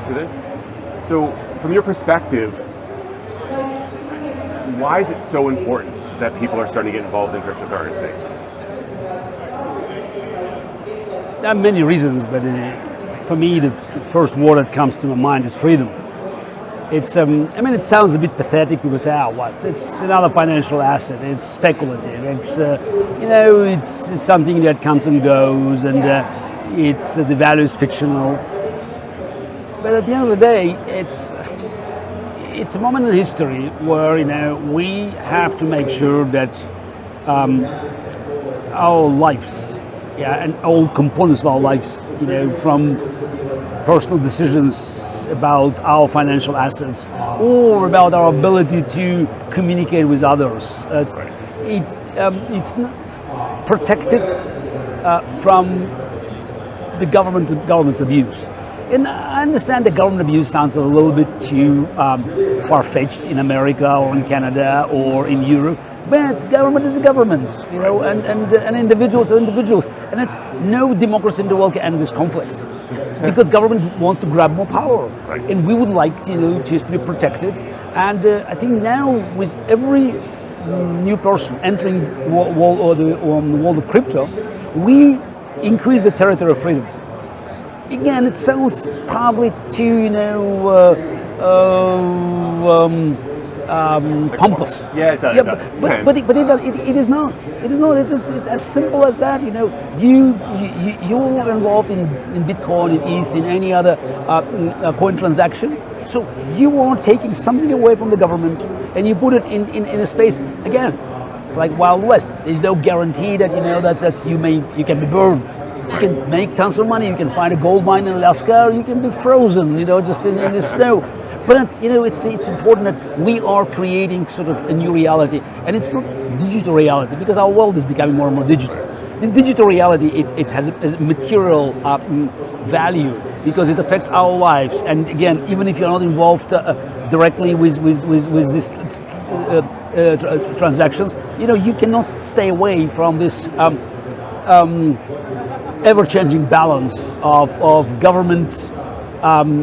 to this. So from your perspective, why is it so important that people are starting to get involved in cryptocurrency? There are many reasons, but for me, the first word that comes to my mind is freedom. It's, it sounds a bit pathetic. People say, it's another financial asset. It's speculative. It's, it's something that comes and goes, and the value is fictional. But at the end of the day, it's a moment in history where we have to make sure that our lives, and all components of our lives, from personal decisions about our financial assets or about our ability to communicate with others, it's protected from the government's abuse. And I understand that government abuse sounds a little bit too far-fetched in America or in Canada or in Europe, but government is a government, and individuals are individuals, and it's no democracy in the world can end this conflict. It's because government wants to grab more power, and we would like just to be protected. And I think now with every new person entering the world of crypto, we increase the territory of freedom. Again, it sounds probably too, pompous. Yeah, it does. Yeah, but it is not. It is not. It's as simple as that. You're involved in Bitcoin, in ETH, in any other coin transaction. So you are taking something away from the government, and you put it in a space. Again, it's like Wild West. There's no guarantee that you can be burned. You can make tons of money. You can find a gold mine in Alaska, or you can be frozen, just in the snow. But it's important that we are creating sort of a new reality, and it's not digital reality because our world is becoming more and more digital. This digital reality, it has a material value because it affects our lives. And again, even if you're not involved directly with these transactions, you cannot stay away from this. Ever-changing balance of government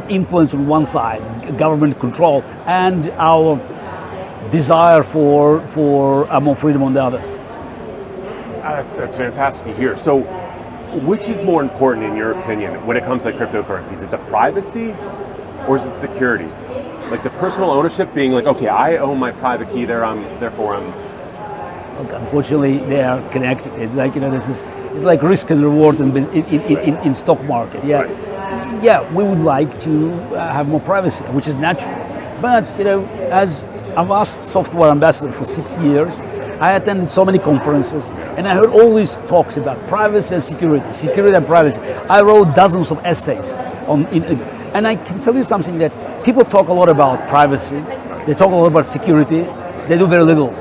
influence on one side, government control, and our desire for more freedom on the other. That's fantastic to hear. So, which is more important in your opinion when it comes to cryptocurrencies? Is it the privacy or is it security? Like the personal ownership being like, okay, I own my private key, therefore I'm. Look, unfortunately, they are connected. It's like it's like risk and reward in stock market. Yeah, right. Yeah. We would like to have more privacy, which is natural. But as a vast software ambassador for 6 years, I attended so many conferences, and I heard all these talks about privacy and security and privacy. I wrote dozens of essays and I can tell you something that people talk a lot about privacy. They talk a lot about security. They do very little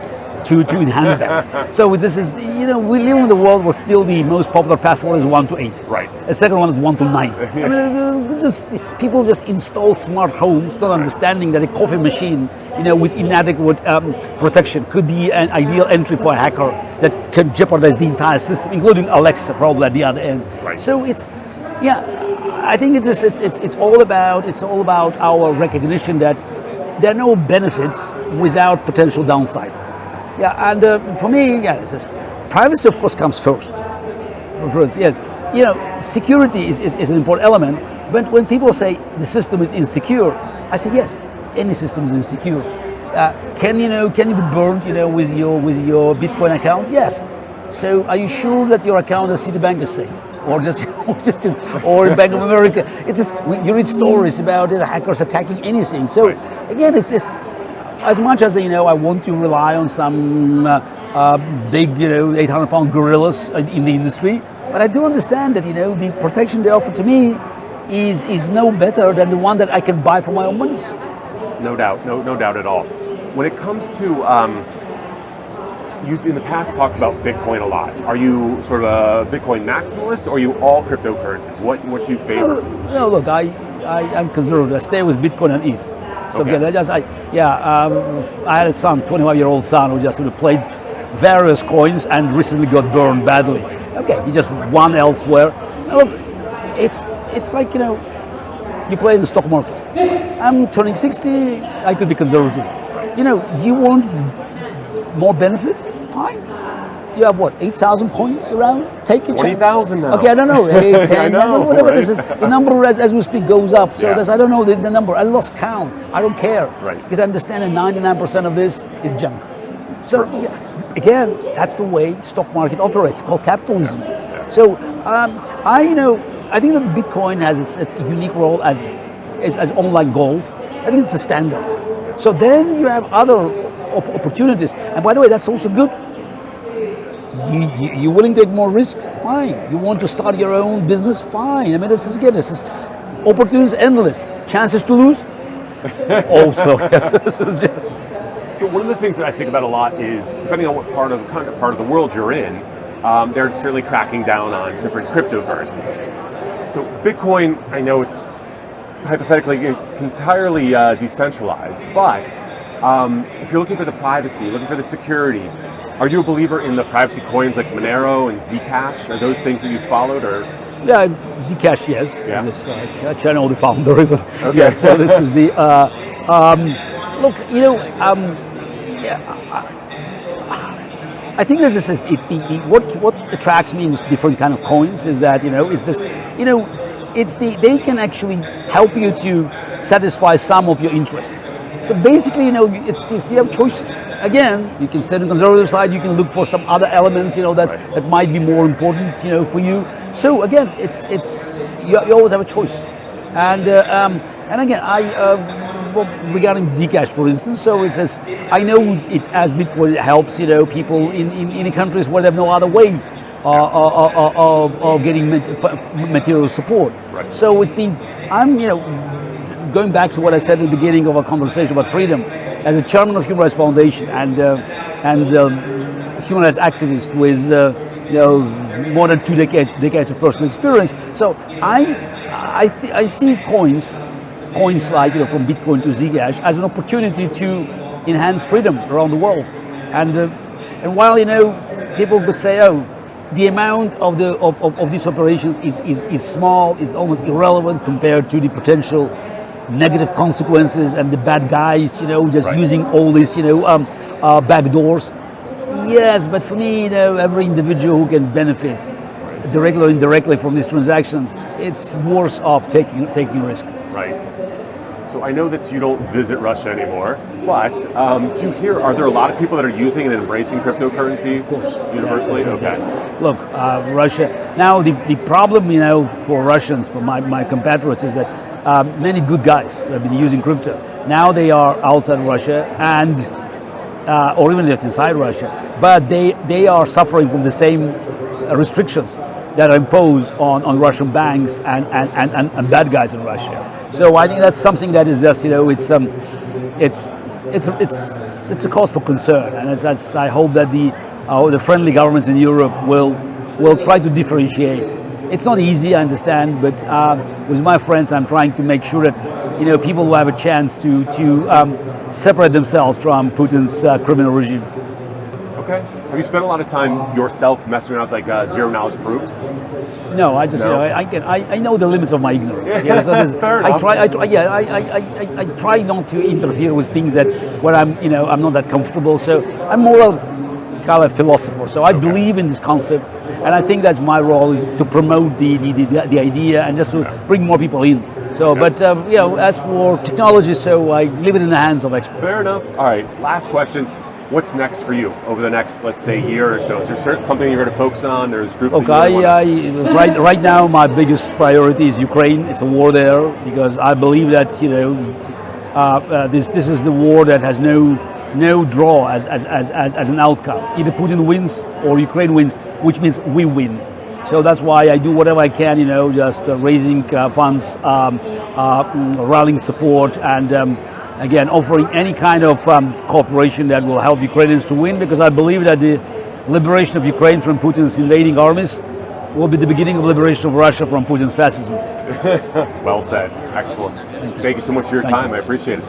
to enhance that. So this is, we live in the world where still the most popular password is 1 to 8. Right. The second one is 1 to 9. People just install smart homes, not understanding that a coffee machine, with inadequate protection could be an ideal entry for a hacker that can jeopardize the entire system, including Alexa probably at the other end. Right. So I think it's all about our recognition that there are no benefits without potential downsides. Yeah, and for me, privacy of course comes first. Yes, security is an important element. But when people say the system is insecure, I say yes, any system is insecure. Can you be burned, with your Bitcoin account? Yes. So are you sure that your account at Citibank is safe, or in Bank of America? It's just you read stories about hackers attacking anything. So again, it's just. As much as I want to rely on some big 800-pound gorillas in the industry, but I do understand that the protection they offer to me is no better than the one that I can buy for my own money. No doubt, no doubt at all. When it comes to you've in the past talked about Bitcoin a lot. Are you sort of a Bitcoin maximalist, or are you all cryptocurrencies? What do you favor? No, look, I'm conservative. I stay with Bitcoin and ETH. So okay. I had a son, 25-year-old son, who just played various coins and recently got burned badly. Okay, he just won elsewhere. Look, it's like you play in the stock market. I'm turning 60, I could be conservative. You want more benefits? Fine. You have what, 8,000 points around? Take it. 20,000 now. Okay, I don't know. 8, 10, I know, whatever right? this is. The number as we speak goes up. So Yeah. I don't know the number. I lost count. I don't care. Right. Because I understand that 99% of this is junk. So again, that's the way stock market operates. It's called capitalism. Yeah. So I think that Bitcoin has its unique role as online gold. I think it's a standard. So then you have other opportunities. And by the way, that's also good. You're willing to take more risk? Fine. You want to start your own business? Fine. I mean, this is opportunities endless. Chances to lose? Also. This is just. So one of the things that I think about a lot is, depending on what part of the world you're in, they're certainly cracking down on different cryptocurrencies. So Bitcoin, I know it's hypothetically entirely decentralized, but if you're looking for the privacy, looking for the security, are you a believer in the privacy coins like Monero and Zcash? Are those things that you've followed, or? Yeah, Zcash, yes. Yeah. This, I know the founder of it. Okay. Yeah, so this is the. Look, I think this is it's what attracts me in different kind of coins is that they can actually help you to satisfy some of your interests. So basically, it's this, you have choices. Again, you can stay on the conservative side. You can look for some other elements, that might be more important, for you. So again, you always have a choice. And again, regarding Zcash, for instance, so it says I know it's as Bitcoin helps, people in countries where they have no other way of getting material support. Right. So going back to what I said at the beginning of our conversation about freedom, as a chairman of Human Rights Foundation and human rights activist with more than 2 decades of personal experience, so I see coins like from Bitcoin to Zcash as an opportunity to enhance freedom around the world, and while people could say, oh, the amount of these operations is small, is almost irrelevant compared to the potential negative consequences and the bad guys, just using all these, back doors. Yes, but for me, every individual who can benefit directly or indirectly from these transactions, it's worse off taking a risk. Right. So I know that you don't visit Russia anymore, but do you hear, are there a lot of people that are using and embracing cryptocurrency? Of course. Universally? Yeah, okay. Look, Russia, now the problem, for Russians, for my compatriots, is that many good guys have been using crypto. Now they are outside Russia and, or even if inside Russia, but they are suffering from the same restrictions that are imposed on Russian banks and bad guys in Russia. So I think that's something that is just, it's a cause for concern, and I hope that the friendly governments in Europe will try to differentiate. It's not easy, I understand, but with my friends, I'm trying to make sure that people will have a chance to separate themselves from Putin's criminal regime. Okay. Have you spent a lot of time yourself messing around with zero knowledge proofs? No, I just I know the limits of my ignorance. So Fair enough. I try not to interfere with things that where I'm not that comfortable. So I'm more a kind of philosopher. So I believe in this concept, and I think that's my role, is to promote the idea and just to bring more people in. So, but as for technology, so I leave it in the hands of experts. Fair enough. All right. Last question. What's next for you over the next, let's say, year or so? Is there something you're going to focus on? There's groups. Okay, right now my biggest priority is Ukraine. It's a war there because I believe that this is the war that has no draw as an outcome. Either Putin wins or Ukraine wins, which means we win. So that's why I do whatever I can, just raising funds, rallying support, and again, offering any kind of cooperation that will help Ukrainians to win, because I believe that the liberation of Ukraine from Putin's invading armies will be the beginning of liberation of Russia from Putin's fascism. Well said. Excellent. Thank you so much for your time. I appreciate it.